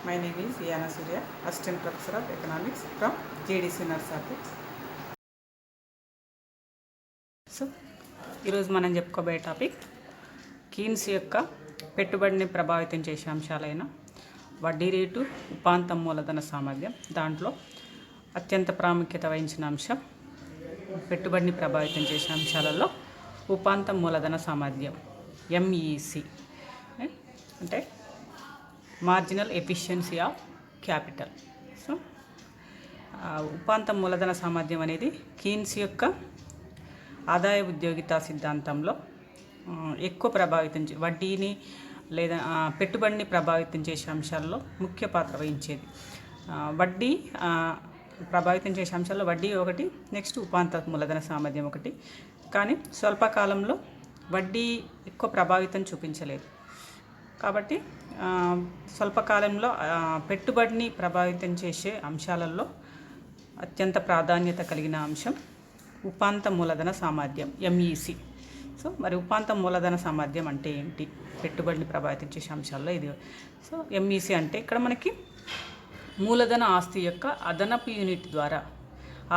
My name is Yana Surya, Assistant Professor of Economics from JDC Narsapur. So ఈరోజు మనం చెప్పుకోబోయే topic Keynes యొక్క పెట్టుబడిని ప్రభావితం చేసే అంశాలైన వడ్డీ రేటు, ఉపాంతం మూలధన సామర్థ్యం. దాంట్లో అత్యంత ప్రాముఖ్యత వహించిన అంశం పెట్టుబడిని ప్రభావితం చేసే అంశాలలో ఉపాంతం మూలధన సామర్థ్యం, ఎంఈసి అంటే marginal efficiency of capital. So ఉపాంతం మూలధన సామర్థ్యం అనేది కీన్స్ యొక్క ఆదాయ ఉద్యోగిత సిద్ధాంతంలో ఎక్కువ ప్రభావితం వడ్డీని లేదా పెట్టుబడిని ప్రభావితం చేసే అంశాల్లో ముఖ్య పాత్ర వహించేది. వడ్డీ ప్రభావితం చేసే అంశాల్లో వడ్డీ ఒకటి, నెక్స్ట్ ఉపాంత మూలధన సామర్థ్యం ఒకటి. కానీ స్వల్పకాలంలో వడ్డీ ఎక్కువ ప్రభావితం చూపించలేదు. కాబట్టి స్వల్పకాలంలో పెట్టుబడిని ప్రభావితం చేసే అంశాలలో అత్యంత ప్రాధాన్యత కలిగిన అంశం ఉపాంత మూలధన సామర్థ్యం, ఎంఈసి. సో మరి ఉపాంత మూలధన సామర్థ్యం అంటే ఏంటి? పెట్టుబడిని ప్రభావితం చేసే అంశాల్లో ఇది. సో ఎంఈసి అంటే ఇక్కడ మనకి మూలధన ఆస్తి యొక్క అదనపు యూనిట్ ద్వారా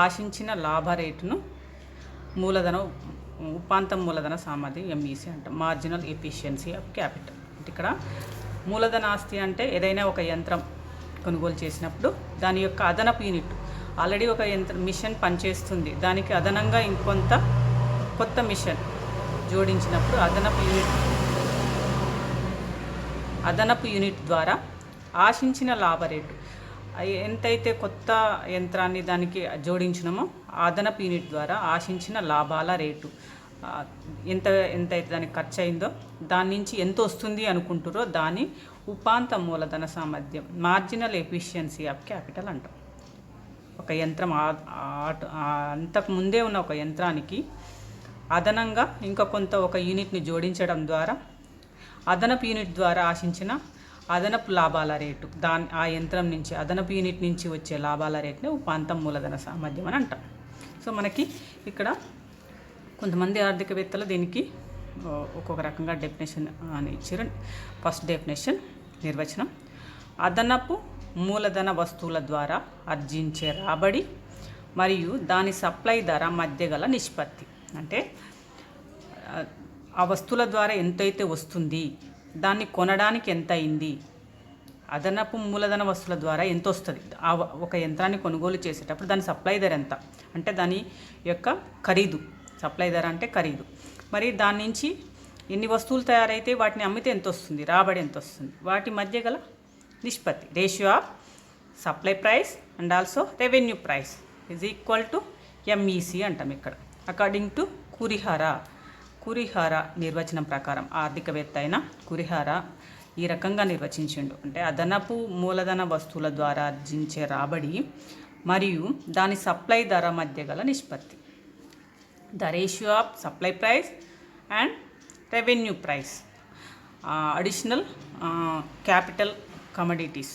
ఆశించిన లాభ రేటును ఉపాంతం మూలధన సామర్థ్యం ఎంఈసి అంటాం, మార్జినల్ ఎఫిషియన్సీ ఆఫ్ క్యాపిటల్. అంటే ఇక్కడ మూలధన ఆస్తి అంటే ఏదైనా ఒక యంత్రం కొనుగోలు చేసినప్పుడు దాని యొక్క అదనపు యూనిట్, ఆల్రెడీ ఒక మిషన్ పనిచేస్తుంది, దానికి అదనంగా ఇంకొంత కొత్త మిషన్ జోడించినప్పుడు అదనపు యూనిట్ ద్వారా ఆశించిన లాభ రేటు, ఎంతైతే కొత్త యంత్రాన్ని దానికి జోడించినామో అదనపు యూనిట్ ద్వారా ఆశించిన లాభాల రేటు ఎంతైతే దానికి ఖర్చు అయిందో దాని నుంచి ఎంత వస్తుంది అనుకుంటారో దాన్ని ఉపాంత మూలధన సామర్థ్యం, మార్జినల్ ఎఫిషియన్సీ ఆఫ్ క్యాపిటల్ అంటాం. ఒక యంత్రం అంతకు ముందే ఉన్న ఒక యంత్రానికి అదనంగా ఇంకా కొంత ఒక యూనిట్ని జోడించడం ద్వారా అదనపు యూనిట్ ద్వారా ఆశించిన అదనపు లాభాల రేటు, ఆ యంత్రం నుంచి అదనపు యూనిట్ నుంచి వచ్చే లాభాల రేటుని ఉపాంతం మూలధన సామర్థ్యం అని అంటాం. సో మనకి ఇక్కడ కొంతమంది ఆర్థికవేత్తలు దీనికి ఒక్కొక్క రకంగా డెఫినేషన్ అని ఇచ్చారు. ఫస్ట్ డెఫినేషన్ నిర్వచనం: అదనపు మూలధన వస్తువుల ద్వారా ఆర్జించే రాబడి మరియు దాని సప్లై ధర మధ్య గల నిష్పత్తి. అంటే ఆ వస్తువుల ద్వారా ఎంతైతే వస్తుంది, దాన్ని కొనడానికి ఎంత అయింది, అదనపు మూలధన వస్తువుల ద్వారా ఎంత వస్తుంది, ఒక యంత్రాన్ని కొనుగోలు చేసేటప్పుడు దాని సప్లై ధర ఎంత, అంటే దాని యొక్క ఖరీదు, సప్లై ధర అంటే ఖరీదు, మరి దాని నుంచి ఎన్ని వస్తువులు తయారైతే వాటిని అమ్మితే ఎంత వస్తుంది, రాబడి ఎంత వస్తుంది, వాటి మధ్య గల నిష్పత్తి, ratio of supply price and also revenue price is equal to MEC అంటాం. ఇక్కడ అకార్డింగ్ టు కురిహార నిర్వచనం ప్రకారం, ఆర్థికవేత్త అయిన కురిహార ఈ రకంగా నిర్వచించిండు. అంటే అదనపు మూలధన వస్తువుల ద్వారా ఆర్జించే రాబడి మరియు దాని సప్లై ధర మధ్య గల నిష్పత్తి, the ratio of supply price and revenue price additional capital commodities.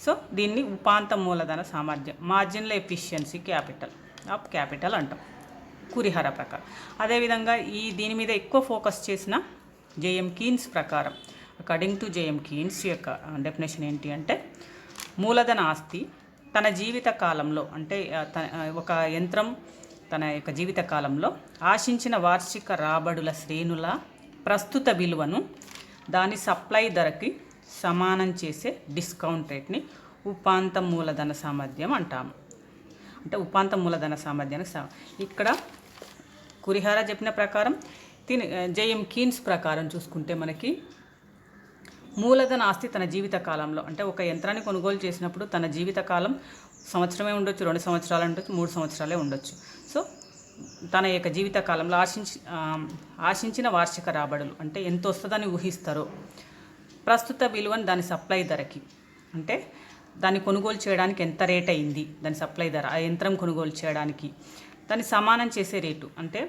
So దీన్ని ఉపాంత మూలధన సామర్థ్యం, మార్జినల్ ఎఫిషియన్సీ ఆఫ్ క్యాపిటల్ అంటాం కురిహార ప్రకారం. అదేవిధంగా దీని మీద ఎక్కువ ఫోకస్ చేసిన జేఎం కీన్స్ ప్రకారం, అకార్డింగ్ టు జేఎం కీన్స్ యొక్క డెఫినేషన్ ఏంటి అంటే, మూలధన ఆస్తి తన జీవిత కాలంలో, అంటే ఒక యంత్రం తన యొక్క జీవిత కాలంలో ఆశించిన వార్షిక రాబడుల శ్రేణుల ప్రస్తుత విలువను దాని సప్లై ధరకి సమానం చేసే డిస్కౌంట్ రేట్ని ఉపాంత మూలధన సామర్థ్యం అంటాము. అంటే ఉపాంత మూలధన సామర్థ్యానికి ఇక్కడ కురిహార చెప్పిన ప్రకారం, జేఎం కీన్స్ ప్రకారం చూసుకుంటే మనకి మూలధన ఆస్తి తన జీవిత కాలంలో, అంటే ఒక యంత్రాన్ని కొనుగోలు చేసినప్పుడు తన జీవితకాలం సంవత్సరమే ఉండొచ్చు, 2 సంవత్సరాలు ఉండొచ్చు, 3 సంవత్సరాలే ఉండొచ్చు. సో తన యొక్క జీవిత కాలంలో ఆశించిన వార్షిక రాబడులు, అంటే ఎంత వస్తుందని ఊహిస్తారో, ప్రస్తుత విలువను దాని సప్లై ధరకి, అంటే దాన్ని కొనుగోలు చేయడానికి ఎంత రేట్ అయింది, దాని సప్లై ధర, ఆ యంత్రం కొనుగోలు చేయడానికి దాన్ని సమానం చేసే రేటు. అంటే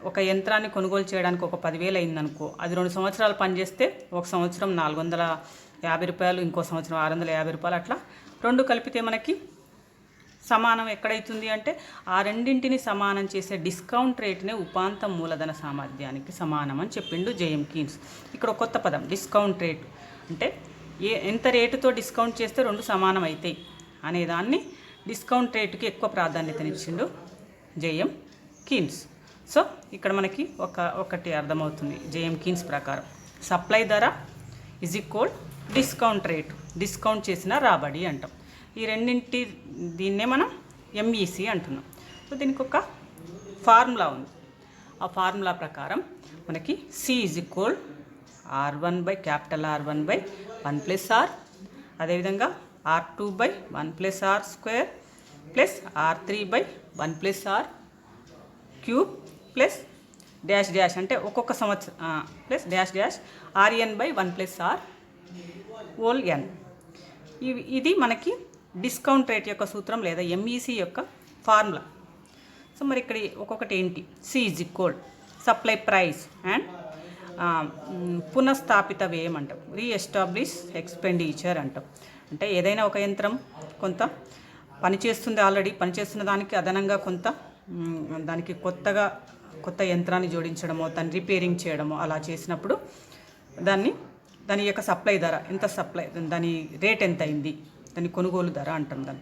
ఒక యంత్రాన్ని కొనుగోలు చేయడానికి ఒక 10,000 అయిందనుకో, అది 2 సంవత్సరాలు పనిచేస్తే ఒక సంవత్సరం 450 రూపాయలు, ఇంకో సంవత్సరం 650 రూపాయలు, అట్లా 2 కలిపితే మనకి సమానం ఎక్కడైతుంది అంటే ఆ రెండింటిని సమానం చేసే డిస్కౌంట్ రేట్నే ఉపాంతం మూలధన సామర్థ్యానికి సమానం అని చెప్పిండు జేఎం కీన్స్. ఇక్కడ కొత్త పదం డిస్కౌంట్ రేట్. అంటే ఎంత రేటుతో డిస్కౌంట్ చేస్తే రెండు సమానం అవుతాయి అనేదాన్ని డిస్కౌంట్ రేటుకి ఎక్కువ ప్రాధాన్యతనిచ్చిండు జేఎం కీన్స్. సో ఇక్కడ మనకి ఒకటి అర్థమవుతుంది జేఎం కీన్స్ ప్రకారం. సప్లై ధర is equal discount rate, discount చేసిన రాబడి అంటాం. ఈ రెండింటి దీన్నే మనం ఎంఈసి అంటున్నాం. సో దీనికి ఒక ఫార్ములా ఉంది. ఆ ఫార్ములా ప్రకారం మనకి C is equal R1 by capital R1 by 1 plus R, అదేవిధంగా R2 by 1 plus R square plus R3 by 1 plus R cube plus dash dash అంటే ఒక్కొక్క సంవత్సరం plus dash dash RN by 1 plus R whole N. ఇది మనకి discount rate యొక్క సూత్రం లేదా MEC యొక్క ఫార్ములా. సో మరి ఇక్కడ ఒక్కొక్కటి ఏంటి? C is equal supply price and పునఃస్థాపిత వ్యయం అంటాం, రీఎస్టాబ్లిష్ ఎక్స్పెండిచర్ అంటాం. అంటే ఏదైనా ఒక యంత్రం కొంత పనిచేస్తుంది, ఆల్రెడీ పనిచేస్తున్న దానికి అదనంగా కొంత దానికి కొత్త యంత్రాన్ని జోడించడమో దాన్ని రిపేరింగ్ చేయడమో అలా చేసినప్పుడు దాని యొక్క సప్లై ధర ఎంత, దాని రేట్ ఎంత అయింది, దాని కొనుగోలు ధర అంటాం.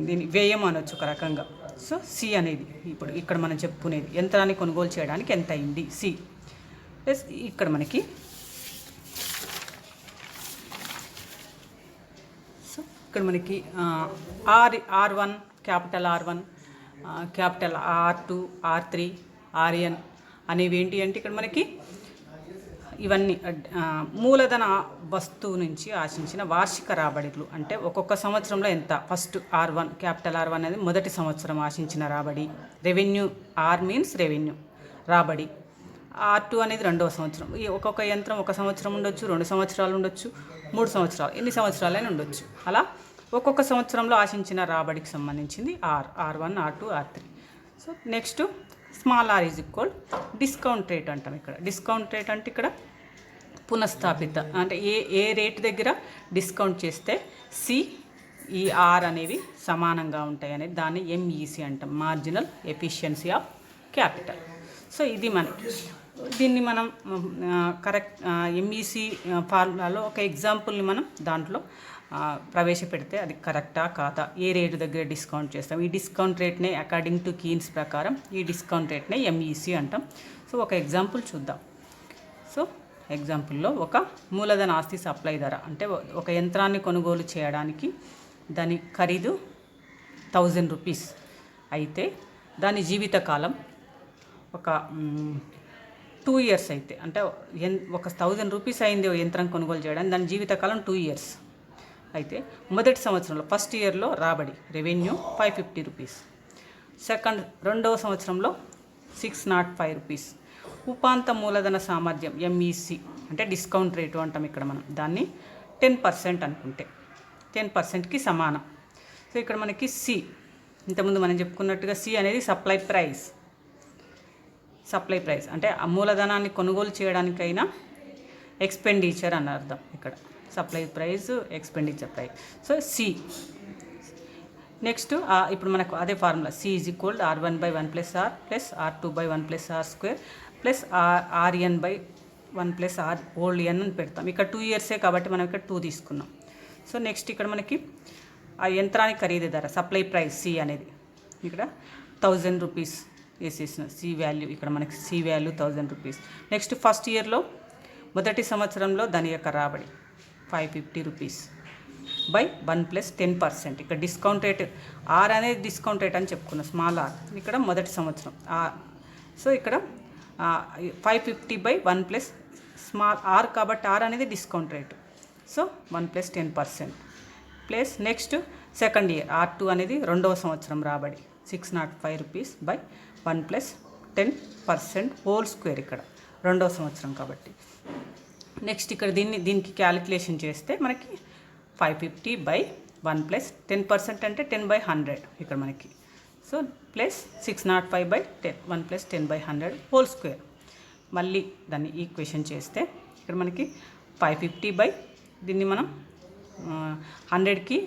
దీని వ్యయం అనొచ్చు ఒక రకంగా. సో సి అనేది ఇప్పుడు ఇక్కడ మనం చెప్పుకునేది యంత్రాన్ని కొనుగోలు చేయడానికి ఎంత అయింది సి. ప్లస్ ఇక్కడ మనకి R1 capital R1 capital R2 R3 RN అనేవి ఏంటి అంటే ఇక్కడ మనకి ఇవన్నీ మూలధన వస్తువు నుంచి ఆశించిన వార్షిక రాబడిలు. అంటే ఒక్కొక్క సంవత్సరంలో ఎంత, ఫస్ట్ R1 క్యాపిటల్ R1 అనేది మొదటి సంవత్సరం ఆశించిన రాబడి. రెవెన్యూ, R మీన్స్ రెవెన్యూ రాబడి. R2 అనేది రెండవ సంవత్సరం. ఈ ఒక్కొక్క యంత్రం ఒక సంవత్సరం ఉండొచ్చు, 2 సంవత్సరాలు ఉండొచ్చు, 3 సంవత్సరాలు, ఎన్ని సంవత్సరాలైనా ఉండొచ్చు. అలా ఒక్కొక్క సంవత్సరంలో ఆశించిన రాబడికి సంబంధించింది R1 R2 R3. So next small r is equal discount rate అంటాం. ఇక్కడ డిస్కౌంట్ రేట్ అంటే ఇక్కడ పునఃస్థాపిత అంటే ఏ రేట్ దగ్గర డిస్కౌంట్ చేస్తే సి ఈ ఆర్ అనేవి సమానంగా ఉంటాయి అనేది దాన్ని ఎంఈసి అంటాం, marginal efficiency of capital. So ఇది మనకి దీన్ని మనం కరెక్ట్ ఎంఈసి ఫార్ములాలో ఒక ఎగ్జాంపుల్ని మనం దాంట్లో ప్రవేశపెడితే అది కరెక్టా కాదా, ఏ రేటు దగ్గర డిస్కౌంట్ చేస్తాం. ఈ డిస్కౌంట్ రేట్నే అకార్డింగ్ టు కీన్స్ ప్రకారం ఈ డిస్కౌంట్ రేట్నే ఎంఈసి అంటాం. సో ఒక ఎగ్జాంపుల్ చూద్దాం. సో ఎగ్జాంపుల్లో ఒక మూలధన ఆస్తి సప్లై ధర అంటే ఒక యంత్రాన్ని కొనుగోలు చేయడానికి దాని ఖరీదు 1000 రూపీస్ అయితే దాని జీవితకాలం ఒక 2 ఇయర్స్ అయితే, అంటే ఒక 1000 రూపీస్ అయింది యంత్రం కొనుగోలు చేయడానికి, దాని జీవితకాలం 2 ఇయర్స్ అయితే మొదటి సంవత్సరంలో ఫస్ట్ ఇయర్లో రాబడి రెవెన్యూ 550 రూపీస్, రెండవ సంవత్సరంలో 605 రూపీస్. ఉపాంత మూలధన సామర్థ్యం ఎంఈసి అంటే డిస్కౌంట్ రేటు అంటాం ఇక్కడ మనం, దాన్ని 10% అనుకుంటే 10%కి సమానం. సో ఇక్కడ మనకి సి ఇంతకుముందు మనం చెప్పుకున్నట్టుగా సి అనేది సప్లై ప్రైస్ అంటే ఆ మూలధనాన్ని కొనుగోలు చేయడానికైనా ఎక్స్పెండిచర్ అని అర్థం. ఇక్కడ supply price expenditure price. So C next ఇప్పుడు మనకు అదే formula C is equal R1 by 1 plus R plus R2 by 1 plus R square plus RN by 1 plus R whole N అని పెడతాం. ఇక్కడ 2 ఇయర్సే కాబట్టి మనం ఇక్కడ 2 తీసుకున్నాం. సో నెక్స్ట్ ఇక్కడ మనకి ఆ యంత్రానికి ఖరీదు ధర సప్లై ప్రైస్ సి అనేది ఇక్కడ 1000 రూపీస్ వేసేసిన సి వాల్యూ, ఇక్కడ మనకి C value 1000 rupees. Next first ఇయర్లో మొదటి సంవత్సరంలో దాని యొక్క రాబడి 550 రూపీస్ బై 1 ప్లస్ 10%. ఇక్కడ డిస్కౌంట్ రేట్ ఆర్ అనేది డిస్కౌంట్ రేట్ అని చెప్పుకున్నాం, స్మాల్ ఆర్ ఇక్కడ మొదటి సంవత్సరం. సో ఇక్కడ 550 బై 1 ప్లస్ స్మాల్ ఆర్ కాబట్టి ఆర్ అనేది discount rate. So 1 plus 10% plus next second year R2 అనేది రెండవ సంవత్సరం రాబడి 605 rupees by 1 plus 10% whole square ఇక్కడ రెండవ సంవత్సరం కాబట్టి. నెక్స్ట్ ఇక్కడ దీనికి క్యాలిక్యులేషన్ చేస్తే మనకి 550 బై 1 ప్లస్ 10% అంటే 10/100 ఇక్కడ మనకి. So plus 605 by 1 plus 10/100 whole square. మళ్ళీ దాన్ని ఈక్వేషన్ చేస్తే ఇక్కడ మనకి 550 బై దీన్ని మనం 100కి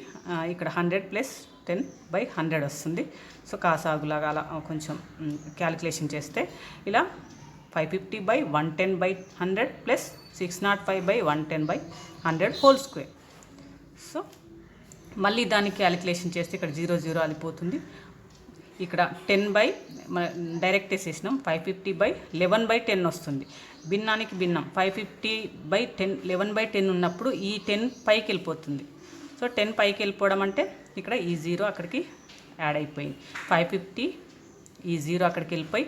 ఇక్కడ 100 ప్లస్ 10/100 వస్తుంది. సో కాసాగులాగా అలా కొంచెం క్యాలిక్యులేషన్ చేస్తే ఇలా 550/110/100 ప్లస్ 605/110/100 హోల్ స్క్వేర్. సో మళ్ళీ దాన్ని క్యాలిక్యులేషన్ చేస్తే ఇక్కడ 0 0 అలిపోతుంది. ఇక్కడ 10 డైరెక్ట్ వేసేసినాం. 550/11/10 వస్తుంది. భిన్నానికి భిన్నం 550/10 11/10 ఉన్నప్పుడు ఈ 10 పైకి వెళ్ళిపోతుంది. సో 10 పైకి వెళ్ళిపోవడం అంటే ఇక్కడ ఈ 0 అక్కడికి యాడ్ అయిపోయింది. 550 ఈ 0 అక్కడికి వెళ్ళిపోయి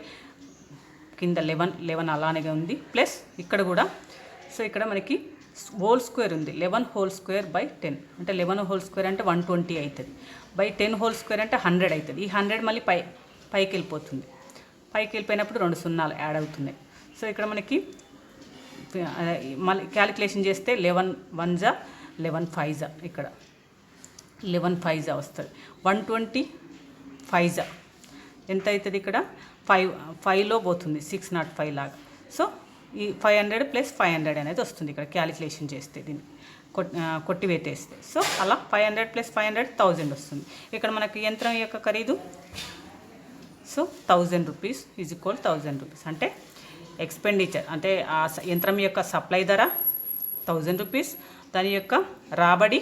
కింద 11 అలానే ఉంది. ప్లస్ ఇక్కడ కూడా సో ఇక్కడ మనకి హోల్ స్క్వేర్ ఉంది. 11 హోల్ స్క్వేర్ బై 10 అంటే 11 హోల్ స్క్వేర్ అంటే 120 అవుతుంది. బై 10 హోల్ స్క్వేర్ అంటే 100 అవుతుంది. ఈ 100 మళ్ళీ పైకి వెళ్ళిపోతుంది. పైకి వెళ్ళిపోయినప్పుడు 2 సున్నాలు యాడ్ అవుతున్నాయి. సో ఇక్కడ మనకి మళ్ళీ క్యాలిక్యులేషన్ చేస్తే 11 1 11 5 ఇక్కడ 11 5 వస్తుంది. 120 5 ఎంత అవుతుంది? ఇక్కడ 5లో పోతుంది 605 లాగా. సో ఈ 500 ప్లస్ 500 అనేది వస్తుంది ఇక్కడ క్యాలిక్యులేషన్ చేస్తే, దీన్ని కొట్టివేతేస్తే. సో అలా 500 ప్లస్ 500 1000 వస్తుంది. ఇక్కడ మనకి యంత్రం యొక్క ఖరీదు so 1000 rupees is equal 1000 rupees. అంటే ఎక్స్పెండిచర్ అంటే ఆ యంత్రం యొక్క సప్లై ధర 1000 రూపీస్, దాని యొక్క రాబడి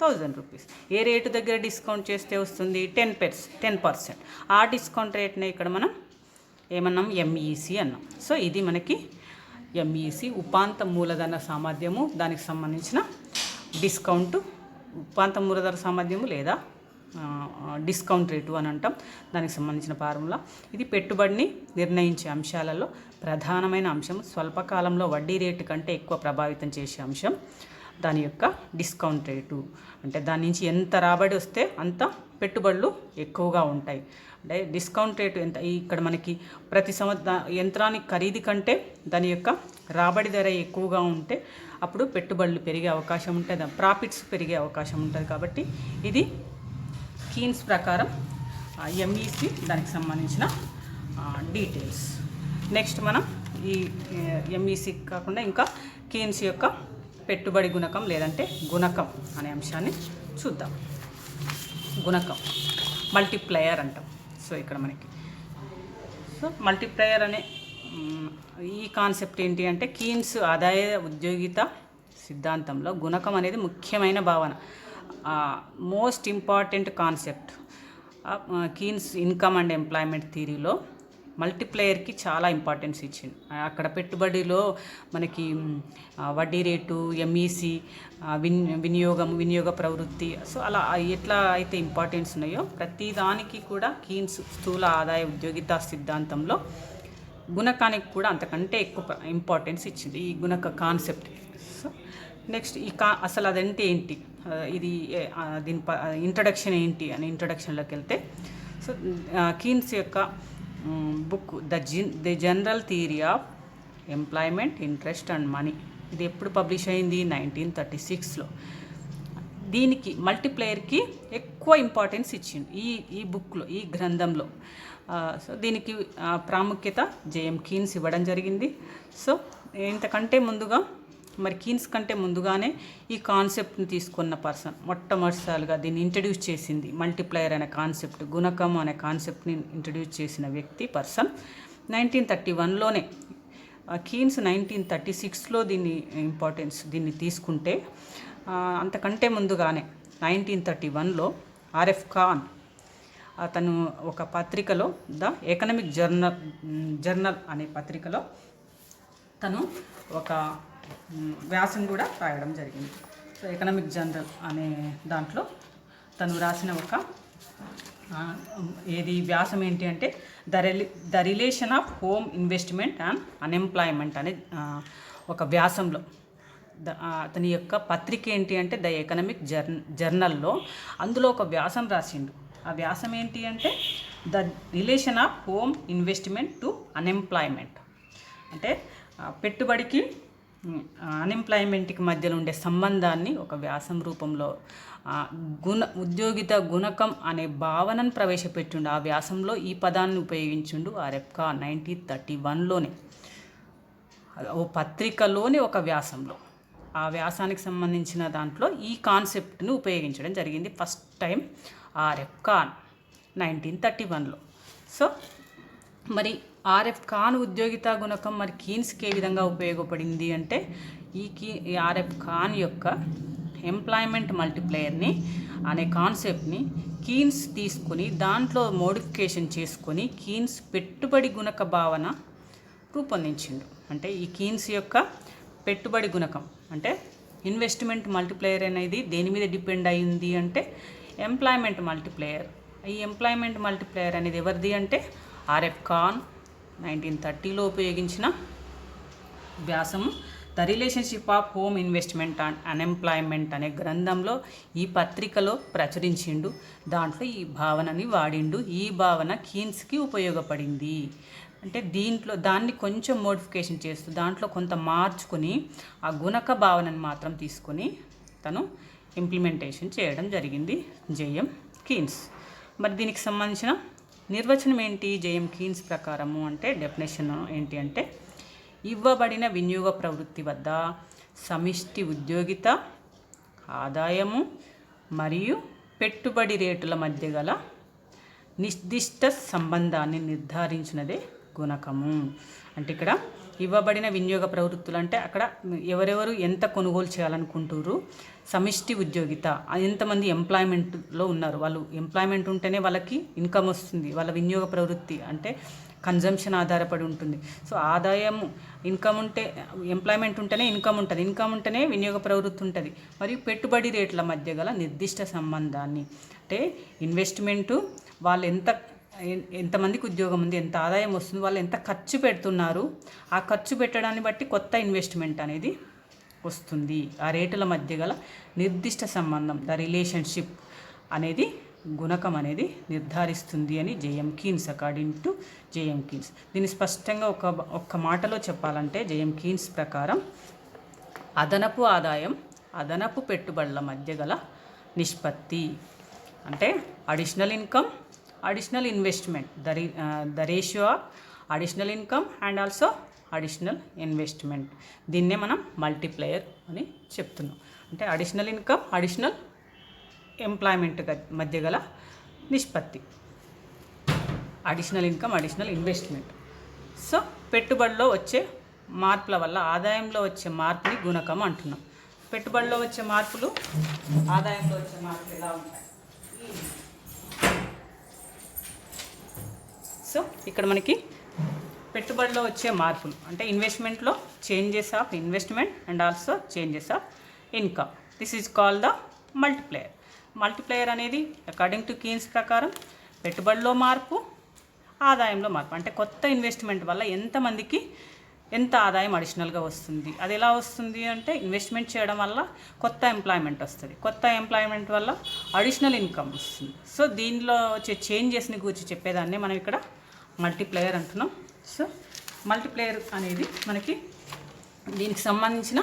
1000 రూపీస్. ఏ రేటు దగ్గర డిస్కౌంట్ చేస్తే వస్తుంది? 10%. ఆ డిస్కౌంట్ రేట్ని ఇక్కడ మనం ఏమన్నాం? ఎంఈసి అన్నాం. సో ఇది మనకి ఎంఈసి ఉపాంత మూలధన సామర్థ్యము, దానికి సంబంధించిన డిస్కౌంట్, ఉపాంత మూలధన సామర్థ్యము లేదా డిస్కౌంట్ రేటు అని అంటాం. దానికి సంబంధించిన ఫార్ములా ఇది. పెట్టుబడిని నిర్ణయించే అంశాలలో ప్రధానమైన అంశం. స్వల్పకాలంలో వడ్డీ రేటు కంటే ఎక్కువ ప్రభావితం చేసే అంశం దాని యొక్క డిస్కౌంట్ రేటు. అంటే దాని నుంచి ఎంత రాబడి వస్తే అంత పెట్టుబడులు ఎక్కువగా ఉంటాయి. అంటే డిస్కౌంట్ రేటు ఎంత? ఇక్కడ మనకి ప్రతి సంవత్సరం యంత్రానికి ఖరీదు కంటే దాని యొక్క రాబడి ధర ఎక్కువగా ఉంటే అప్పుడు పెట్టుబడులు పెరిగే అవకాశం ఉంటుంది, ప్రాఫిట్స్ పెరిగే అవకాశం ఉంటుంది. కాబట్టి ఇది కీన్స్ ప్రకారం ఎంఈసి దానికి సంబంధించిన డీటెయిల్స్. నెక్స్ట్ మనం ఈ ఎంఈసి కాకుండా ఇంకా కీన్స్ యొక్క పెట్టుబడి గుణకం లేదంటే గుణకం అనే అంశాన్ని చూద్దాం. గుణకం మల్టిప్లయర్ అంటాం. సో ఇక్కడ మనకి సో మల్టిప్లయర్ అనే ఈ కాన్సెప్ట్ ఏంటి అంటే కీన్స్ ఆదాయ ఉద్యోగిత సిద్ధాంతంలో గుణకం అనేది ముఖ్యమైన భావన, most important concept. Keynes income and employment థియరీలో మల్టిప్లయర్కి చాలా ఇంపార్టెన్స్ ఇచ్చింది. అక్కడ పెట్టుబడిలో మనకి వడ్డీ రేటు, ఎంఈసి, వినియోగ ప్రవృత్తి, సో అలా ఎట్లా అయితే ఇంపార్టెన్స్ ఉన్నాయో ప్రతి దానికి కూడా కీన్స్ స్థూల ఆదాయ ఉద్యోగిత సిద్ధాంతంలో గుణకానికి కూడా అంతకంటే ఎక్కువ ఇంపార్టెన్స్ ఇచ్చింది ఈ గుణక కాన్సెప్ట్. సో నెక్స్ట్ అసలు అదంటే ఏంటి, ఇది దీని ఇంట్రడక్షన్ ఏంటి అని ఇంట్రడక్షన్లోకి వెళ్తే సో కీన్స్ యొక్క book the general theory of employment, interest and money, ఇది ఎప్పుడు పబ్లిష్ అయింది? 1936లో. దీనికి మల్టిప్లయర్కి ఎక్కువ ఇంపార్టెన్స్ ఇచ్చింది ఈ బుక్లో, ఈ గ్రంథంలో. సో దీనికి ప్రాముఖ్యత జేఎం కీన్స్ ఇవ్వడం జరిగింది. సో ఇంతకంటే ముందుగా మరి కీన్స్ కంటే ముందుగానే ఈ కాన్సెప్ట్ని తీసుకున్న పర్సన్, మొట్టమొదటిసారిగా దీన్ని ఇంట్రడ్యూస్ చేసింది మల్టిప్లయర్ అనే కాన్సెప్ట్, గుణకం అనే కాన్సెప్ట్ని ఇంట్రడ్యూస్ చేసిన వ్యక్తి పర్సన్ 1931లోనే. కీన్స్ 1936లో దీన్ని తీసుకుంటే అంతకంటే ముందుగానే 1931లో ఆర్ఎఫ్ ఖాన్ అతను ఒక పత్రికలో ద ఎకనామిక్ జర్నల్ అనే పత్రికలో తను ఒక వ్యాసం కూడా రాయడం జరిగింది. సో ఎకనామిక్ జర్నల్ అనే దాంట్లో తను రాసిన ఒక వ్యాసం ఏంటి అంటే the relation of home investment and unemployment అనే ఒక వ్యాసంలో అతని యొక్క పత్రిక ఏంటి అంటే ద ఎకనామిక్ జర్నల్లో అందులో ఒక వ్యాసం రాసిండు. ఆ వ్యాసం ఏంటి అంటే the relation of home investment to unemployment, అంటే పెట్టుబడికి అన్ఎంప్లాయ్మెంట్కి మధ్యలో ఉండే సంబంధాన్ని ఒక వ్యాసం రూపంలో ఉద్యోగిత గుణకం అనే భావనను ప్రవేశపెట్టిండు. ఆ వ్యాసంలో ఈ పదాన్ని ఉపయోగించిండు ఆర్ఎఫ్ ఖాన్ 1931లోనే, ఓ పత్రికలోని ఒక వ్యాసంలో. ఆ వ్యాసానికి సంబంధించిన దాంట్లో ఈ కాన్సెప్ట్ను ఉపయోగించడం జరిగింది ఫస్ట్ టైం ఆర్ఎఫ్ ఖాన్ 1931లో. సో మరి ఆర్ఎఫ్ ఖాన్ ఉద్యోగితా గుణకం మరి కీన్స్కి ఏ విధంగా ఉపయోగపడింది అంటే ఈ ఆర్ఎఫ్ ఖాన్ యొక్క ఎంప్లాయ్మెంట్ మల్టిప్లయర్ని అనే కాన్సెప్ట్ని కీన్స్ తీసుకుని దాంట్లో మోడిఫికేషన్ చేసుకొని కీన్స్ పెట్టుబడి గుణక భావన రూపొందించిండు. అంటే ఈ కీన్స్ యొక్క పెట్టుబడి గుణకం అంటే ఇన్వెస్ట్మెంట్ మల్టిప్లయర్ అనేది దేని మీద డిపెండ్ అయింది అంటే ఎంప్లాయ్మెంట్ మల్టిప్లయర్. ఈ ఎంప్లాయ్మెంట్ మల్టిప్లయర్ అనేది ఎవరిది అంటే ఆర్ఎఫ్ ఖాన్ 1930లో ఉపయోగించిన వ్యాసము the relationship of home investment and unemployment అనే గ్రంథంలో ఈ పత్రికలో ప్రచురించిండు. దాంట్లో ఈ భావనని వాడిండు. ఈ భావన కీన్స్కి ఉపయోగపడింది. అంటే దాన్ని కొంచెం మోడిఫికేషన్ చేస్తూ దాంట్లో కొంత మార్చుకొని ఆ గుణక భావనని మాత్రం తీసుకొని తను ఇంప్లిమెంటేషన్ చేయడం జరిగింది జేఎం కీన్స్. మరి దీనికి సంబంధించిన నిర్వచనం ఏంటి జేఎం కీన్స్ ప్రకారము అంటే డెఫినేషన్ ఏంటి అంటే ఇవ్వబడిన వినియోగ ప్రవృత్తి వద్ద సమిష్టి ఉద్యోగిత ఆదాయము మరియు పెట్టుబడి రేటుల మధ్య గల నిర్దిష్ట సంబంధాన్ని నిర్ధారించినదే గుణకము. అంటే ఇక్కడ ఇవ్వబడిన వినియోగ ప్రవృత్తులు అంటే అక్కడ ఎవరెవరు ఎంత కొనుగోలు చేయాలనుకుంటున్నారు, సమిష్టి ఉద్యోగిత ఎంతమంది ఎంప్లాయ్మెంట్లో ఉన్నారు, వాళ్ళు ఎంప్లాయ్మెంట్ ఉంటేనే వాళ్ళకి ఇన్కమ్ వస్తుంది, వాళ్ళ వినియోగ ప్రవృత్తి అంటే కన్జంప్షన్ ఆధారపడి ఉంటుంది. సో ఆదాయము ఇన్కమ్ ఉంటే ఎంప్లాయ్మెంట్ ఉంటేనే ఇన్కమ్ ఉంటుంది, ఇన్కమ్ ఉంటేనే వినియోగ ప్రవృత్తి ఉంటుంది. మరియు పెట్టుబడి రేట్ల మధ్య గల నిర్దిష్ట సంబంధాన్ని అంటే ఇన్వెస్ట్మెంటు వాళ్ళు ఎంతమందికి ఉద్యోగం ఉంది, ఎంత ఆదాయం వస్తుంది, వాళ్ళు ఎంత ఖర్చు పెడుతున్నారు, ఆ ఖర్చు పెట్టడాన్ని బట్టి కొత్త ఇన్వెస్ట్మెంట్ అనేది వస్తుంది. ఆ రేటుల మధ్య గల నిర్దిష్ట సంబంధం ద రిలేషన్షిప్ అనేది గుణకం అనేది నిర్ధారిస్తుంది అని JM Keynes according to JM Keynes. దీన్ని స్పష్టంగా ఒక్క మాటలో చెప్పాలంటే జేఎం కీన్స్ ప్రకారం అదనపు ఆదాయం అదనపు పెట్టుబడుల మధ్య గల నిష్పత్తి అంటే additional income additional investment the ratio of additional income and also additional investment. దీన్నే మనం మల్టిప్లయర్ అని చెప్తున్నాం. అంటే అడిషనల్ ఇన్కమ్ అడిషనల్ ఎంప్లాయ్మెంట్ మధ్య గల నిష్పత్తి additional income additional investment. So పెట్టుబడిలో వచ్చే మార్పుల వల్ల ఆదాయంలో వచ్చే మార్పుని గుణకం అంటున్నాం. పెట్టుబడిలో వచ్చే మార్పులు ఆదాయంలో వచ్చే మార్పులు ఎలా ఉంటాయి? సో ఇక్కడ మనకి పెట్టుబడిలో వచ్చే మార్పులు అంటే ఇన్వెస్ట్మెంట్లో changes of investment and also changes of income. This is called the multiplier. Multiplier అనేది అకార్డింగ్ టు కీన్స్ ప్రకారం పెట్టుబడిలో మార్పు ఆదాయంలో మార్పు అంటే కొత్త ఇన్వెస్ట్మెంట్ వల్ల ఎంతమందికి ఎంత ఆదాయం అడిషనల్గా వస్తుంది. అది ఎలా వస్తుంది అంటే ఇన్వెస్ట్మెంట్ చేయడం వల్ల కొత్త ఎంప్లాయ్మెంట్ వస్తుంది, కొత్త ఎంప్లాయ్మెంట్ వల్ల అడిషనల్ ఇన్కమ్ వస్తుంది. సో దీనిలో వచ్చే చేంజెస్ని గురించి చెప్పేదాన్ని మనం ఇక్కడ మల్టిప్లయర్ అంటున్నాం. సో మల్టిప్లయర్ అనేది మనకి దీనికి సంబంధించిన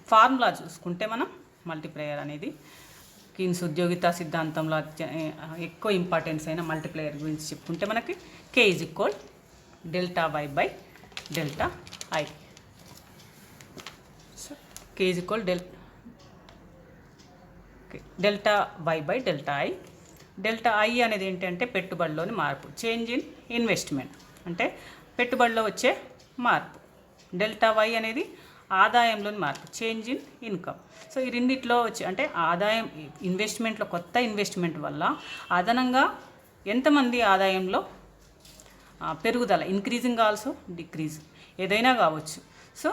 ఫార్ములా చూసుకుంటే మనం మల్టిప్లయర్ అనేది కీన్స్ ఉద్యోగితా సిద్ధాంతంలో ఎక్కువ ఇంపార్టెన్స్ అయిన మల్టిప్లయర్ గురించి చెప్పుకుంటే మనకి K = ΔY/ΔI. So K = ΔY/ΔI. ΔI అనేది ఏంటంటే పెట్టుబడిలోని మార్పు, చేంజ్ ఇన్ ఇన్వెస్ట్మెంట్ అంటే పెట్టుబడిలో వచ్చే మార్పు. ΔY అనేది ఆదాయంలోని మార్పు, చేంజ్ ఇన్ ఇన్కమ్. సో ఈ రెండిట్లో వచ్చి అంటే ఆదాయం ఇన్వెస్ట్మెంట్లో కొత్త ఇన్వెస్ట్మెంట్ వల్ల అదనంగా ఎంతమంది ఆదాయంలో పెరుగుదల, ఇంక్రీజింగ్ ఆల్సో డిక్రీజ్ ఏదైనా కావచ్చు. సో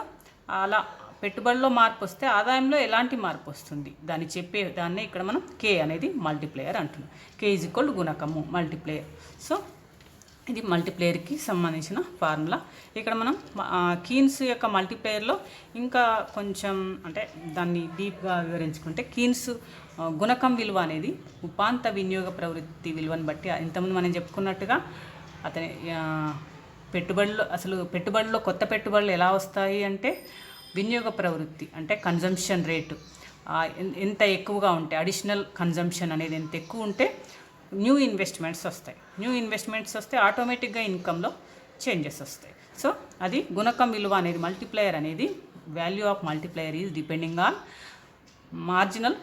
అలా పెట్టుబడిలో మార్పు వస్తే ఆదాయంలో ఎలాంటి మార్పు వస్తుంది దాన్నే ఇక్కడ మనం K అనేది మల్టిప్లేయర్ అంటున్నాం. K = గుణకము multiplayer. సో ఇది మల్టిప్లేయర్కి సంబంధించిన ఫార్ములా. ఇక్కడ మనం కీన్స్ యొక్క మల్టిప్లేయర్లో ఇంకా కొంచెం అంటే దాన్ని డీప్గా వివరించుకుంటే కీన్స్ గుణకం విలువ అనేది ఉపాంత వినియోగ ప్రవృత్తి విలువను బట్టి ఇంతకుముందు మనం చెప్పుకున్నట్టుగా అతని పెట్టుబడిలో కొత్త పెట్టుబడులు ఎలా వస్తాయి అంటే వినియోగ ప్రవృత్తి అంటే కన్జంప్షన్ రేటు ఎంత ఎక్కువగా ఉంటే అడిషనల్ కన్జంప్షన్ అనేది ఎంత ఎక్కువ ఉంటే న్యూ ఇన్వెస్ట్మెంట్స్ వస్తాయి, ఆటోమేటిక్గా ఇన్కంలో చేంజెస్ వస్తాయి. సో అది గుణకం విలువ అనేది మల్టిప్లయర్ అనేది value of multiplier is depending on marginal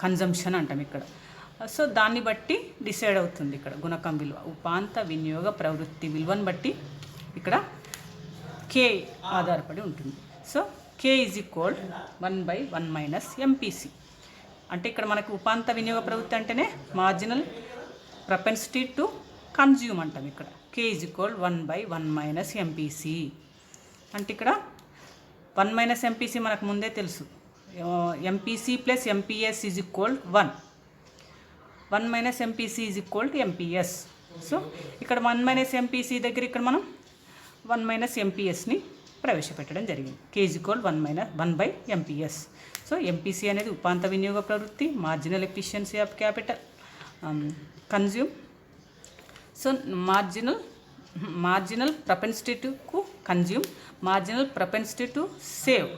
consumption అంటాం. ఇక్కడ సో దాన్ని బట్టి డిసైడ్ అవుతుంది ఇక్కడ గుణకం విలువ. ఉపాంత వినియోగ ప్రవృత్తి విలువను బట్టి ఇక్కడ కే ఆధారపడి ఉంటుంది. So K is equal 1/1 minus MPC. అంటే ఇక్కడ మనకు ఉపాంత వినియోగ ప్రవృత్తి అంటేనే మార్జినల్ ప్రపెన్సిటీ టు కన్జ్యూమ్ అంటాం. ఇక్కడ K is equal 1/1 minus MPC. అంటే ఇక్కడ 1 మైనస్ ఎంపీసీ మనకు ముందే తెలుసు. MPC plus MPS is equal 1. 1 minus MPC is equal to MPS. So ఇక్కడ 1 మైనస్ ఎంపీసీ దగ్గర ఇక్కడ మనం 1 మైనస్ ఎంపీఎస్ని ప్రవేశపెట్టడం జరిగింది. కే ఈజ్ ఈక్వల్ 1/ఎంపీఎస్. సో ఎంపీసీ అనేది ఉపాంత వినియోగ ప్రవృత్తి, marginal efficiency of capital consume. So marginal propensity to consume, marginal propensity to save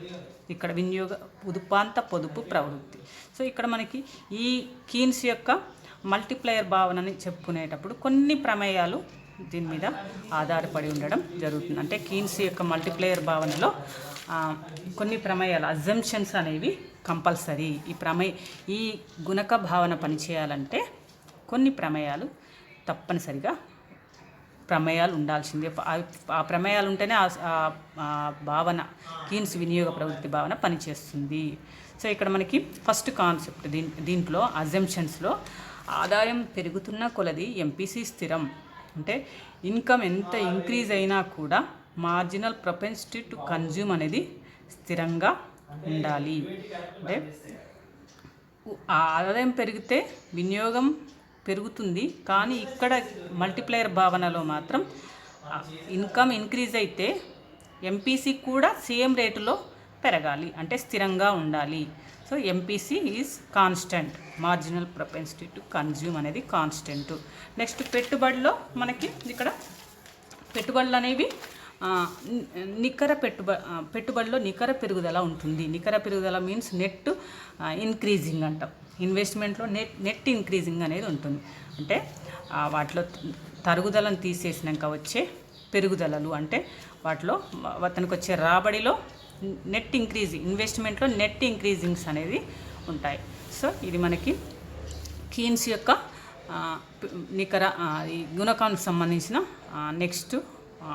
ఇక్కడ వినియోగ ఉపాంత పొదుపు ప్రవృత్తి. సో ఇక్కడ మనకి ఈ కీన్స్ యొక్క మల్టిప్లయర్ భావనని చెప్పుకునేటప్పుడు కొన్ని ప్రమేయాలు దీని మీద ఆధారపడి ఉండడం జరుగుతుంది. అంటే కీన్స్ యొక్క మల్టిప్లయర్ భావనలో కొన్ని ప్రమేయాలు అజంప్షన్స్ అనేవి కంపల్సరీ. ఈ గుణక భావన పనిచేయాలంటే కొన్ని ప్రమేయాలు తప్పనిసరిగా ప్రమేయాలు ఉండాల్సిందే. ఆ ప్రమేయాలు ఉంటేనే ఆ భావన కీన్స్ వినియోగ ప్రవృత్తి భావన పనిచేస్తుంది. సో ఇక్కడ మనకి ఫస్ట్ కాన్సెప్ట్ దీంట్లో అజంప్షన్స్లో ఆదాయం పెరుగుతున్న కొలది ఎంపీసీ స్థిరం. అంటే ఇన్కమ్ ఎంత ఇంక్రీజ్ అయినా కూడా మార్జినల్ ప్రొపెన్సిటీ టు కన్జ్యూమ్ అనేది స్థిరంగా ఉండాలి. అంటే ఆదాయం పెరిగితే వినియోగం పెరుగుతుంది, కానీ ఇక్కడ మల్టిప్లయర్ భావనలో మాత్రం ఇన్కమ్ ఇంక్రీజ్ అయితే ఎంపీసీ కూడా సేమ్ రేటులో పెరగాలి, అంటే స్థిరంగా ఉండాలి. So MPC is constant, marginal propensity to consume అనేది కాన్స్టెంట్. నెక్స్ట్ పెట్టుబడిలో మనకి ఇక్కడ పెట్టుబడులు అనేవి పెట్టుబడిలో నికర పెరుగుదల ఉంటుంది. నికర పెరుగుదల మీన్స్ నెట్ ఇంక్రీజింగ్ అంటాం. ఇన్వెస్ట్మెంట్లో నెట్ ఇంక్రీజింగ్ అనేది ఉంటుంది. అంటే వాటిలో తరుగుదలను తీసేసినాక వచ్చే పెరుగుదలలు, అంటే వాటిలో అతనికి వచ్చే రాబడిలో నెట్ ఇన్వెస్ట్మెంట్లో నెట్ ఇంక్రీజింగ్స్ అనేది ఉంటాయి. సో ఇది మనకి కీన్స్ యొక్క నికర ఈ గుణకానికి సంబంధించిన నెక్స్ట్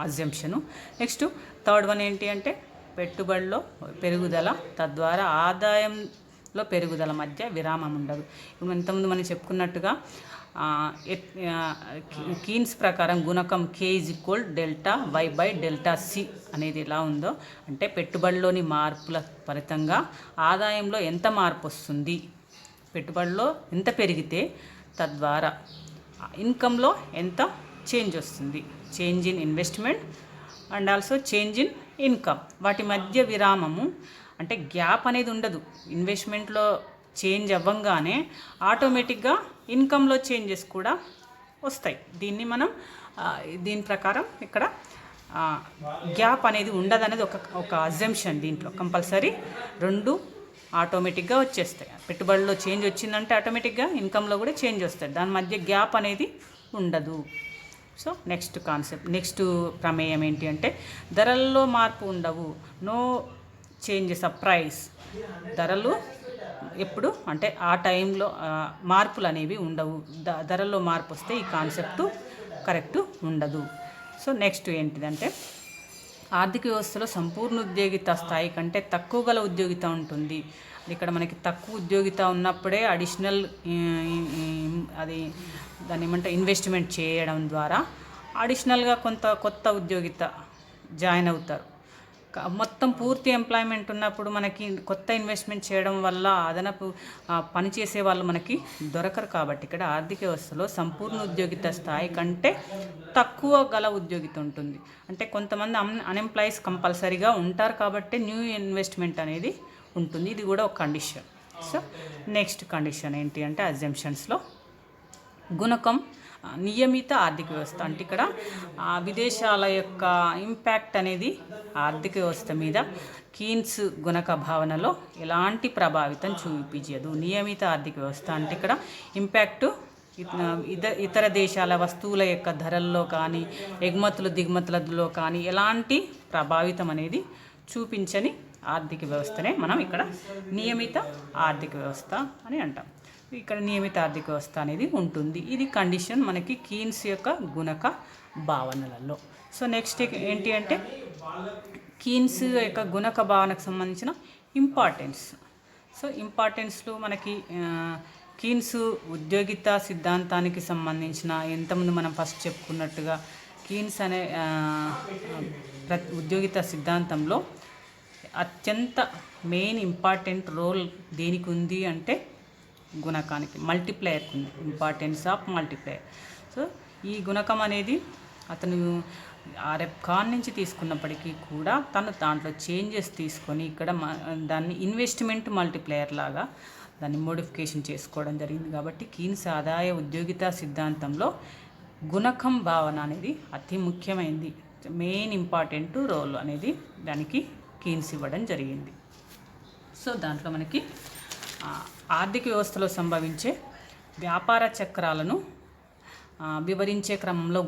అజంప్షను. నెక్స్ట్ థర్డ్ వన్ ఏంటి అంటే పెట్టుబడిలో పెరుగుదల తద్వారా ఆదాయంలో పెరుగుదల మధ్య విరామం ఉండదు. ఇప్పుడు ఇంతకుముందు మనం చెప్పుకున్నట్టుగా కీన్స్ ప్రకారం గుణకం K is equal delta Y by delta C అనేది ఎలా ఉందో, అంటే పెట్టుబడిలోని మార్పుల ఫలితంగా ఆదాయంలో ఎంత మార్పు వస్తుంది, పెట్టుబడిలో ఎంత పెరిగితే తద్వారా ఇన్కంలో ఎంత చేంజ్ వస్తుంది, change in investment and also change in income, వాటి మధ్య విరామము అంటే గ్యాప్ అనేది ఉండదు. ఇన్వెస్ట్మెంట్లో చేంజ్ అవ్వంగానే ఆటోమేటిక్గా ఇన్కంలో చేంజెస్ కూడా వస్తాయి. దీని ప్రకారం ఇక్కడ గ్యాప్ అనేది ఉండదు అనేది ఒక అజంప్షన్. దీంట్లో కంపల్సరీ రెండు ఆటోమేటిక్గా వచ్చేస్తాయి. పెట్టుబడిలో చేంజ్ వచ్చిందంటే ఆటోమేటిక్గా ఇన్కంలో కూడా చేంజ్ వస్తుంది, దాని మధ్య గ్యాప్ అనేది ఉండదు. సో నెక్స్ట్ ప్రమేయం ఏంటి అంటే ధరల్లో మార్పు ఉండవు, నో చేంజెస్ ఆఫ్ ప్రైస్. ధరలు ఎప్పుడు అంటే ఆ టైంలో మార్పులు అనేవి ఉండవు, ధరల్లో మార్పు వస్తే ఈ కాన్సెప్టు కరెక్ట్ ఉండదు. సో నెక్స్ట్ ఏంటిదంటే ఆర్థిక వ్యవస్థలో సంపూర్ణ ఉద్యోగిత స్థాయి కంటే తక్కువ గల ఉద్యోగిత ఉంటుంది. ఇక్కడ మనకి తక్కువ ఉద్యోగిత ఉన్నప్పుడే అడిషనల్ దాన్ని ఏమంటే ఇన్వెస్ట్మెంట్ చేయడం ద్వారా అడిషనల్గా కొత్త ఉద్యోగిత జాయిన్ అవుతారు. మొత్తం పూర్తి ఎంప్లాయ్మెంట్ ఉన్నప్పుడు మనకి కొత్త ఇన్వెస్ట్మెంట్ చేయడం వల్ల అదనపు పనిచేసే వాళ్ళు మనకి దొరకరు. కాబట్టి ఇక్కడ ఆర్థిక వ్యవస్థలో సంపూర్ణ ఉద్యోగిత స్థాయి కంటే తక్కువ గల ఉద్యోగిత ఉంటుంది. అంటే కొంతమంది అన్ఎంప్లాయీస్ కంపల్సరీగా ఉంటారు కాబట్టి న్యూ ఇన్వెస్ట్మెంట్ అనేది ఉంటుంది. ఇది కూడా ఒక కండిషన్. సో నెక్స్ట్ కండిషన్ ఏంటి అంటే అజంప్షన్స్లో గుణకం నియమిత ఆర్థిక వ్యవస్థ. అంటే ఇక్కడ విదేశాల యొక్క ఇంపాక్ట్ అనేది ఆర్థిక వ్యవస్థ మీద కీన్స్ గుణక భావనలో ఎలాంటి ప్రభావితం చూపించదు. నియమిత ఆర్థిక వ్యవస్థ అంటే ఇక్కడ ఇంపాక్టు ఇతర దేశాల వస్తువుల యొక్క ధరల్లో కానీ దిగుమతులలో కానీ ఎలాంటి ప్రభావితం అనేది చూపించని ఆర్థిక వ్యవస్థనే మనం ఇక్కడ నియమిత ఆర్థిక వ్యవస్థ అని అంటాం. ఇక్కడ నియమిత ఆర్థిక వ్యవస్థ అనేది ఉంటుంది. ఇది కండిషన్ మనకి కీన్స్ యొక్క గుణక భావనలలో. సో నెక్స్ట్ ఏంటి అంటే కీన్స్ యొక్క గుణక భావనకు సంబంధించిన ఇంపార్టెన్స్. సో ఇంపార్టెన్స్లో మనకి కీన్స్ ఉద్యోగిత సిద్ధాంతానికి సంబంధించిన ఇంతకుముందు మనం ఫస్ట్ చెప్పుకున్నట్టుగా కీన్స్ అనే ఉద్యోగిత సిద్ధాంతంలో అత్యంత మెయిన్ ఇంపార్టెంట్ రోల్ దేనికి ఉంది అంటే గుణకానికి, మల్టిప్లయర్కి ఉంది. Importance of multiplier. సో ఈ గుణకం అనేది అతను ఆర్ఎఫ్ ఖాన్ నుంచి తీసుకున్నప్పటికీ కూడా తను దాంట్లో చేంజెస్ తీసుకొని ఇక్కడ దాన్ని ఇన్వెస్ట్మెంట్ మల్టిప్లయర్ లాగా దాన్ని మోడిఫికేషన్ చేసుకోవడం జరిగింది. కాబట్టి కీన్స్ ఆదాయ ఉద్యోగిత సిద్ధాంతంలో గుణకం భావన అనేది అతి ముఖ్యమైనది, మెయిన్ ఇంపార్టెంట్ రోల్ అనేది దానికి కీన్స్ ఇవ్వడం జరిగింది. సో దాంట్లో మనకి ఆర్థిక వ్యవస్థలో సంభవించే వ్యాపార చక్రాలను వివరించే క్రమంలో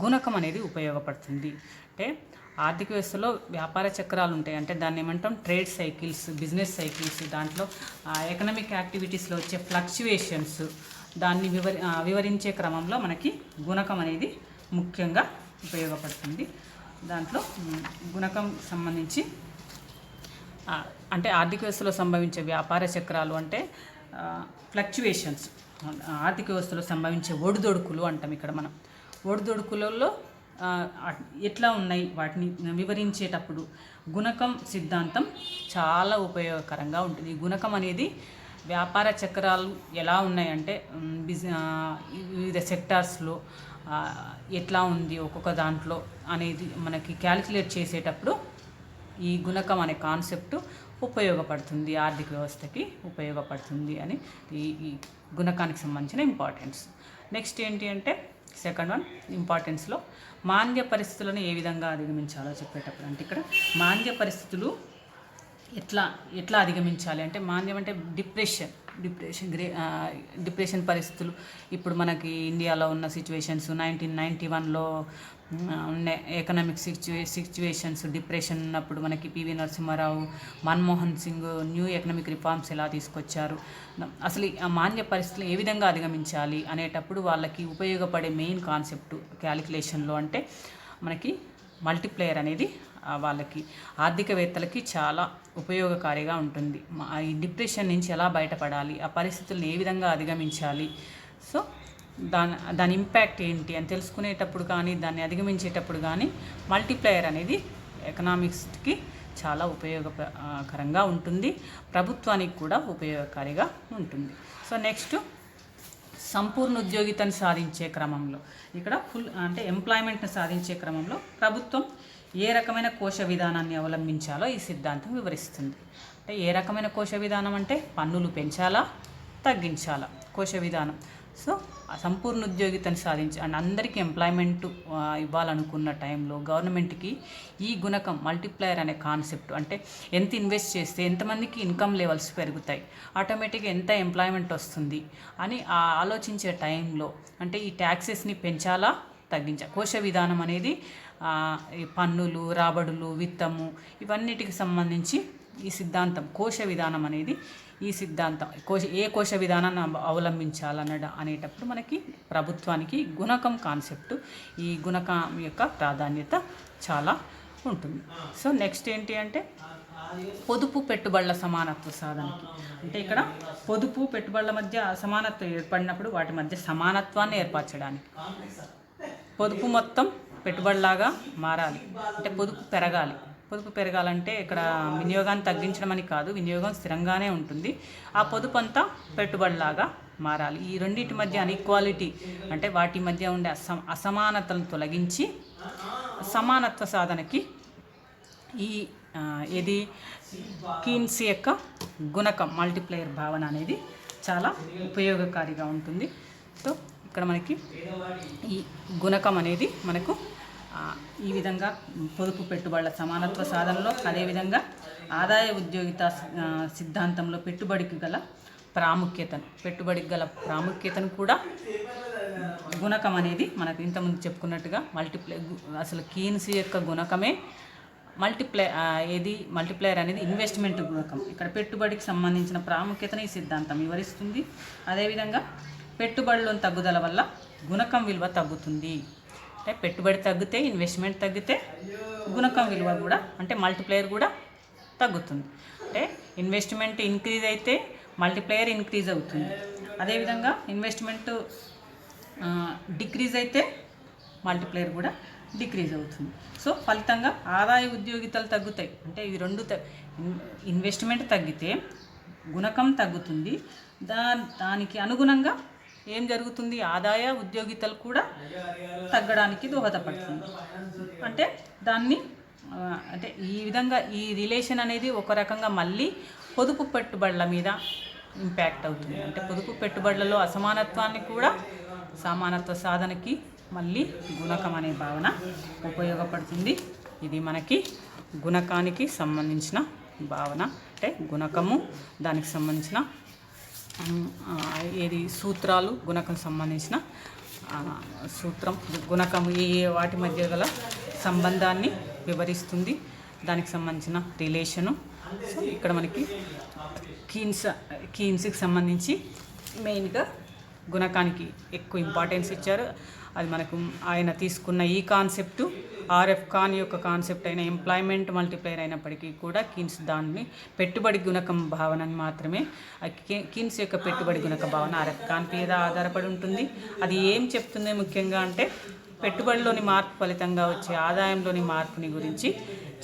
గుణకం అనేది ఉపయోగపడుతుంది. అంటే ఆర్థిక వ్యవస్థలో వ్యాపార చక్రాలు ఉంటాయి, అంటే దాన్ని ఏమంటాం ట్రేడ్ సైకిల్స్, బిజినెస్ సైకిల్స్. దాంట్లో ఎకనామిక్ యాక్టివిటీస్లో వచ్చే ఫ్లక్చువేషన్స్ దాన్ని వివరించే క్రమంలో మనకి గుణకం అనేది ముఖ్యంగా ఉపయోగపడుతుంది. దాంట్లో గుణకం సంబంధించి అంటే ఆర్థిక వ్యవస్థలో సంభవించే వ్యాపార చక్రాలు అంటే ఫ్లక్చువేషన్స్, ఆర్థిక వ్యవస్థలో సంభవించే ఒడిదొడుకులు అంటాం. ఇక్కడ మనం ఒడిదొడుకులలో ఎట్లా ఉన్నాయి వాటిని వివరించేటప్పుడు గుణకం సిద్ధాంతం చాలా ఉపయోగకరంగా ఉంటుంది. ఈ గుణకం అనేది వ్యాపార చక్రాలు ఎలా ఉన్నాయంటే వివిధ సెక్టార్స్లో ఎట్లా ఉంది ఒక్కొక్క దాంట్లో అనేది మనకి క్యాలిక్యులేట్ చేసేటప్పుడు ఈ గుణకం అనే కాన్సెప్ట్ ఉపయోగపడుతుంది, ఆర్థిక వ్యవస్థకి ఉపయోగపడుతుంది అని ఈ గుణకానికి సంబంధించిన ఇంపార్టెన్స్. నెక్స్ట్ ఏంటి అంటే సెకండ్ వన్ ఇంపార్టెన్స్లో మాంద్య పరిస్థితులను ఏ విధంగా అధిగమించాలో చెప్పేటప్పుడు, అంటే ఇక్కడ మాంద్య పరిస్థితులు ఎట్లా అధిగమించాలి అంటే మాంద్యం అంటే డిప్రెషన్ పరిస్థితులు. ఇప్పుడు మనకి ఇండియాలో ఉన్న సిచ్యువేషన్స్ 1991లో ఉన్న ఎకనామిక్ సిచ్యువేషన్స్, డిప్రెషన్ ఉన్నప్పుడు మనకి PV Narasimha Rao, Manmohan Singh new economic reforms ఎలా తీసుకొచ్చారు, అసలు ఆ మాంద్య పరిస్థితులు ఏ విధంగా అధిగమించాలి అనేటప్పుడు వాళ్ళకి ఉపయోగపడే మెయిన్ కాన్సెప్ట్ క్యాలిక్యులేషన్లో అంటే మనకి మల్టిప్లేయర్ అనేది వాళ్ళకి ఆర్థికవేత్తలకి చాలా ఉపయోగకారిగా ఉంటుంది. ఈ డిప్రెషన్ నుంచి ఎలా బయటపడాలి, ఆ పరిస్థితులను ఏ విధంగా అధిగమించాలి, సో దాని ఇంపాక్ట్ ఏంటి అని తెలుసుకునేటప్పుడు కానీ దాన్ని అధిగమించేటప్పుడు కానీ మల్టిప్లయర్ అనేది ఎకనామిక్స్కి చాలా ఉపయోగకరంగా ఉంటుంది, ప్రభుత్వానికి కూడా ఉపయోగకారిగా ఉంటుంది. సో నెక్స్ట్ సంపూర్ణ ఉద్యోగితను సాధించే క్రమంలో ఇక్కడ అంటే ఎంప్లాయ్మెంట్ని సాధించే క్రమంలో ప్రభుత్వం ఏ రకమైన కోశ విధానాన్ని అవలంబించాలో ఈ సిద్ధాంతం వివరిస్తుంది. అంటే ఏ రకమైన కోశ విధానం అంటే పన్నులు పెంచాలా తగ్గించాలా కోశ విధానం. సో సంపూర్ణ ఉద్యోగితను సాధించి అండ్ అందరికీ ఎంప్లాయ్మెంట్ ఇవ్వాలనుకున్న టైంలో గవర్నమెంట్కి ఈ గుణకం మల్టిప్లయర్ అనే కాన్సెప్ట్, అంటే ఎంత ఇన్వెస్ట్ చేస్తే ఎంతమందికి ఇన్కమ్ లెవెల్స్ పెరుగుతాయి, ఆటోమేటిక్గా ఎంత ఎంప్లాయ్మెంట్ వస్తుంది అని ఆలోచించే టైంలో అంటే ఈ ట్యాక్సెస్ని పెంచాలా తగ్గించాలి. కోశ విధానం అనేది ఈ పన్నులు, రాబడులు, విత్తము ఇవన్నిటికి సంబంధించి ఈ సిద్ధాంతం కోశ విధానం అనేది ఈ సిద్ధాంతం ఏ కోశ విధానాన్ని అనేటప్పుడు మనకి ప్రభుత్వానికి గుణకం కాన్సెప్ట్, ఈ గుణకం యొక్క ప్రాధాన్యత చాలా ఉంటుంది. సో నెక్స్ట్ ఏంటి అంటే పొదుపు పెట్టుబడుల సమానత్వ సాధనకి, అంటే ఇక్కడ పొదుపు పెట్టుబడుల మధ్య అసమానత్వం ఏర్పడినప్పుడు వాటి మధ్య సమానత్వాన్ని ఏర్పరచడానికి పొదుపు మొత్తం పెట్టుబడిలాగా మారాలి, అంటే పొదుపు పెరగాలి. పొదుపు పెరగాలంటే ఇక్కడ వినియోగాన్ని తగ్గించడం అని కాదు, వినియోగం స్థిరంగానే ఉంటుంది, ఆ పొదుపు అంతా పెట్టుబడిలాగా మారాలి. ఈ రెండింటి మధ్య అన్ఈక్వాలిటీ అంటే వాటి మధ్య ఉండే అసమానతలను తొలగించి సమానత్వ సాధనకి ఇది కీన్స్ యొక్క గుణకం మల్టిప్లేయర్ భావన అనేది చాలా ఉపయోగకారిగా ఉంటుంది. సో ఇక్కడ మనకి ఈ గుణకం అనేది మనకు ఈ విధంగా పొదుపు పెట్టుబడుల సమానత్వ సాధనలో, అదేవిధంగా ఆదాయ ఉద్యోగిత సిద్ధాంతంలో పెట్టుబడికి గల ప్రాముఖ్యతను కూడా గుణకం అనేది మనకు ఇంతకుముందు చెప్పుకున్నట్టుగా అసలు కీన్స్ యొక్క గుణకమే మల్టిప్లైయర్ అనేది ఇన్వెస్ట్మెంట్ గుణకం. ఇక్కడ పెట్టుబడికి సంబంధించిన ప్రాముఖ్యతను ఈ సిద్ధాంతం వివరిస్తుంది. అదేవిధంగా పెట్టుబడిలోని తగ్గుదల వల్ల గుణకం విలువ తగ్గుతుంది. అంటే పెట్టుబడి తగ్గితే, ఇన్వెస్ట్మెంట్ తగ్గితే గుణకం విలువ కూడా అంటే మల్టిప్లైయర్ కూడా తగ్గుతుంది. అంటే ఇన్వెస్ట్మెంట్ ఇంక్రీజ్ అయితే మల్టిప్లైయర్ ఇంక్రీజ్ అవుతుంది. అదేవిధంగా ఇన్వెస్ట్మెంట్ డిక్రీజ్ అయితే మల్టిప్లైయర్ కూడా డిక్రీజ్ అవుతుంది. సో ఫలితంగా ఆదాయ ఉద్యోగితలు తగ్గుతాయి. అంటే ఇవి రెండు ఇన్వెస్ట్మెంట్ తగ్గితే గుణకం తగ్గుతుంది. దానికి అనుగుణంగా ఏం జరుగుతుంది, ఆదాయ ఉద్యోగితలు కూడా తగ్గడానికి దోహదపడుతుంది. అంటే దాన్ని అంటే ఈ విధంగా ఈ రిలేషన్ అనేది ఒక రకంగా మళ్ళీ పొదుపు పెట్టుబడుల మీద ఇంపాక్ట్ అవుతుంది. అంటే పొదుపు పెట్టుబడులలో అసమానత్వాన్ని కూడా సమానత్వ సాధనకి మళ్ళీ గుణకం అనే భావన ఉపయోగపడుతుంది. ఇది మనకి గుణకానికి సంబంధించిన భావన. అంటే గుణకము, దానికి సంబంధించిన సూత్రాలు, గుణకం సంబంధించిన సూత్రం, గుణకము ఈ వాటి మధ్య గల సంబంధాన్ని వివరిస్తుంది. దానికి సంబంధించిన రిలేషను. సో ఇక్కడ మనకి కీన్స్కి సంబంధించి మెయిన్గా గుణకానికి ఎక్కువ ఇంపార్టెన్స్ ఇచ్చారు. అది మనకు ఆయన తీసుకున్న ఈ కాన్సెప్టు ఆర్ఎఫ్ ఖాన్ యొక్క కాన్సెప్ట్ అయిన ఎంప్లాయ్మెంట్ మల్టిప్లైయర్ అయినప్పటికీ కూడా కీన్స్ దాన్ని పెట్టుబడి గుణకం భావనని మాత్రమే, కీన్స్ యొక్క పెట్టుబడి గుణక భావన ఆర్ఎఫ్ ఖాన్ మీద ఆధారపడి ఉంటుంది. అది ఏం చెప్తుంది ముఖ్యంగా అంటే పెట్టుబడిలోని మార్పు ఫలితంగా వచ్చే ఆదాయంలోని మార్పుని గురించి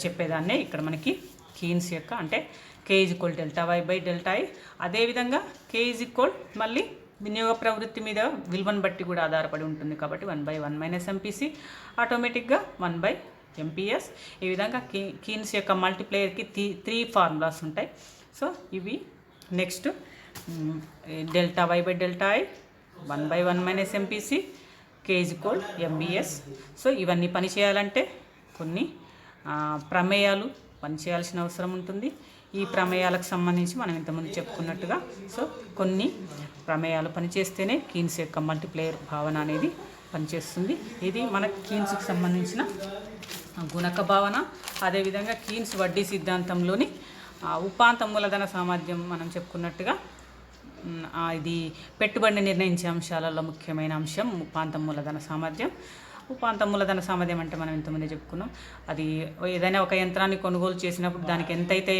చెప్పేదాన్నే ఇక్కడ మనకి కీన్స్ యొక్క అంటే K=Δy/Δi. అదేవిధంగా K మళ్ళీ వినియోగ ప్రవృత్తి మీద విలువను బట్టి కూడా ఆధారపడి ఉంటుంది. కాబట్టి 1/1 - MPC ఆటోమేటిక్గా 1/MPS. ఈ విధంగా కీన్స్ యొక్క మల్టిప్లేయర్కి 3 ఫార్ములాస్ ఉంటాయి. సో ఇవి next Δy/Δi 1/1 - MPC K=MBS. So ఇవన్నీ పనిచేయాలంటే కొన్ని ప్రమేయాలు పనిచేయాల్సిన అవసరం ఉంటుంది. ఈ ప్రమేయాలకు సంబంధించి మనం ఇంతకుముందు చెప్పుకున్నట్టుగా సో కొన్ని ప్రమేయాలు పనిచేస్తేనే కీన్స్ యొక్క మల్టిప్లేయర్ భావన అనేది పనిచేస్తుంది. ఇది మన కీన్స్కి సంబంధించిన గుణక భావన. అదేవిధంగా కీన్స్ వడ్డీ సిద్ధాంతంలోని ఉపాంత మూలధన సామర్థ్యం మనం చెప్పుకున్నట్టుగా ఇది పెట్టుబడిని నిర్ణయించే అంశాలలో ముఖ్యమైన అంశం ఉపాంత మూలధన సామర్థ్యం. ఉపాంత మూలధన సామర్థ్యం అంటే మనం ఇంతకుముందే చెప్పుకున్నాం. అది ఏదైనా ఒక యంత్రాన్ని కొనుగోలు చేసినప్పుడు దానికి ఎంతైతే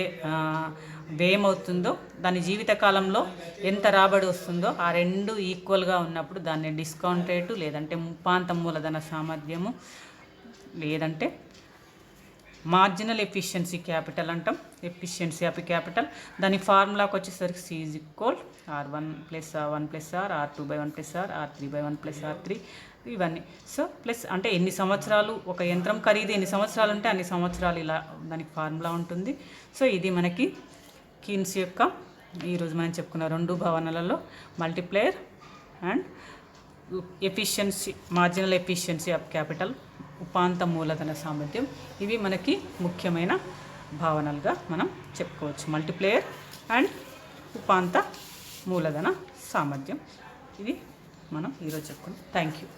వ్యయం అవుతుందో దాని జీవితకాలంలో ఎంత రాబడి వస్తుందో ఆ రెండు ఈక్వల్గా ఉన్నప్పుడు దాన్ని డిస్కౌంట్ రేటు లేదంటే ఉపాంత మూలధన సామర్థ్యము లేదంటే మార్జినల్ ఎఫిషియన్సీ క్యాపిటల్ అంటాం. ఎఫిషియన్సీ ఆఫ్ క్యాపిటల్ దాని ఫార్ములాకి వచ్చేసరికి C=R1 + 1 + R, R2/1 + R, R3/1 + R3 ఇవన్నీ. సో ప్లస్ అంటే ఎన్ని సంవత్సరాలు ఒక యంత్రం ఖరీదు ఎన్ని సంవత్సరాలు ఉంటే అన్ని సంవత్సరాలు ఇలా దానికి ఫార్ములా ఉంటుంది. సో ఇది మనకి కీన్స్ యొక్క ఈరోజు మనం చెప్పుకున్న రెండు భావనలలో multiplier and efficiency, marginal efficiency of capital, ఉపాంత మూలధన సామర్థ్యం. ఇవి మనకి ముఖ్యమైన భావనలుగా మనం చెప్పుకోవచ్చు. మల్టిప్లేయర్ అండ్ ఉపాంత మూలధన సామర్థ్యం ఇది మనం ఈరోజు చెప్పుకున్నాం. Thank you.